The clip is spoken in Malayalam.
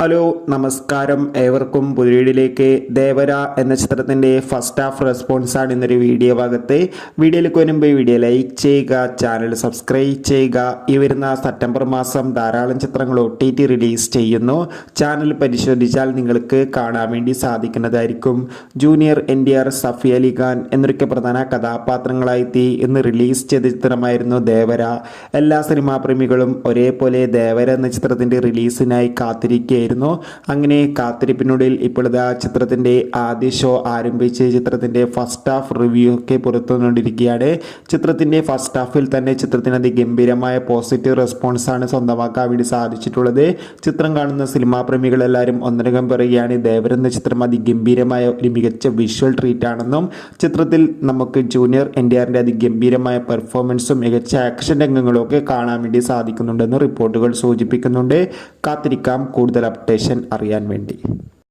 ഹലോ നമസ്കാരം, ഏവർക്കും പുതിയയിലേക്ക് ദേവര എന്ന ചിത്രത്തിൻ്റെ ഫസ്റ്റ് ഹാഫ് റെസ്പോൺസാണ് ഇന്നൊരു വീഡിയോ ഭാഗത്ത്. വീഡിയോയിലേക്ക് വരുമ്പോൾ വീഡിയോ ലൈക്ക് ചെയ്യുക, ചാനൽ സബ്സ്ക്രൈബ് ചെയ്യുക. ഈ വരുന്ന സെപ്റ്റംബർ മാസം ധാരാളം ചിത്രങ്ങൾ OTT റിലീസ് ചെയ്യുന്നു. ചാനൽ പരിശോധിച്ചാൽ നിങ്ങൾക്ക് കാണാൻ വേണ്ടി സാധിക്കുന്നതായിരിക്കും. ജൂനിയർ NTR, സഫി അലി ഖാൻ എന്നൊക്കെ പ്രധാന കഥാപാത്രങ്ങളായി ഇന്ന് റിലീസ് ചെയ്ത ചിത്രമായിരുന്നു ദേവര. എല്ലാ സിനിമാ പ്രേമികളും ഒരേപോലെ ദേവര എന്ന ചിത്രത്തിൻ്റെ റിലീസിനായി കാത്തിരിക്കുകയായിരുന്നു. അങ്ങനെ കാത്തിരിപ്പിനുള്ളിൽ ഇപ്പോഴത്തെ ചിത്രത്തിൻ്റെ ആദ്യ ഷോ ആരംഭിച്ച് ചിത്രത്തിൻ്റെ ഫസ്റ്റ് ഹാഫ് റിവ്യൂ ഒക്കെ പുറത്തുവന്നുകൊണ്ടിരിക്കുകയാണ്. ചിത്രത്തിൻ്റെ ഫസ്റ്റ് ഹാഫിൽ തന്നെ ചിത്രത്തിന് അതിഗംഭീരമായ പോസിറ്റീവ് റെസ്പോൺസാണ് സ്വന്തമാക്കാൻ വേണ്ടി സാധിച്ചിട്ടുള്ളത്. ചിത്രം കാണുന്ന സിനിമാ പ്രേമികളെല്ലാവരും ഒന്നടങ്കം പറയുകയാണ് ദേവര എന്ന ചിത്രം അതിഗംഭീരമായ ഒരു മികച്ച വിഷ്വൽ ട്രീറ്റ് ആണെന്നും ചിത്രത്തിൽ നമുക്ക് ജൂനിയർ NTRന്റെ അതിഗംഭീരമായ പെർഫോമൻസും മികച്ച ആക്ഷൻ രംഗങ്ങളും ഒക്കെ കാണാൻ വേണ്ടി സാധിക്കുന്നുണ്ടെന്ന് റിപ്പോർട്ടുകൾ സൂചിപ്പിക്കുന്നുണ്ട്. കാത്തിരിക്കാം കൂടുതൽ അപ്ഡേഷൻ അറിയാൻ വേണ്ടി.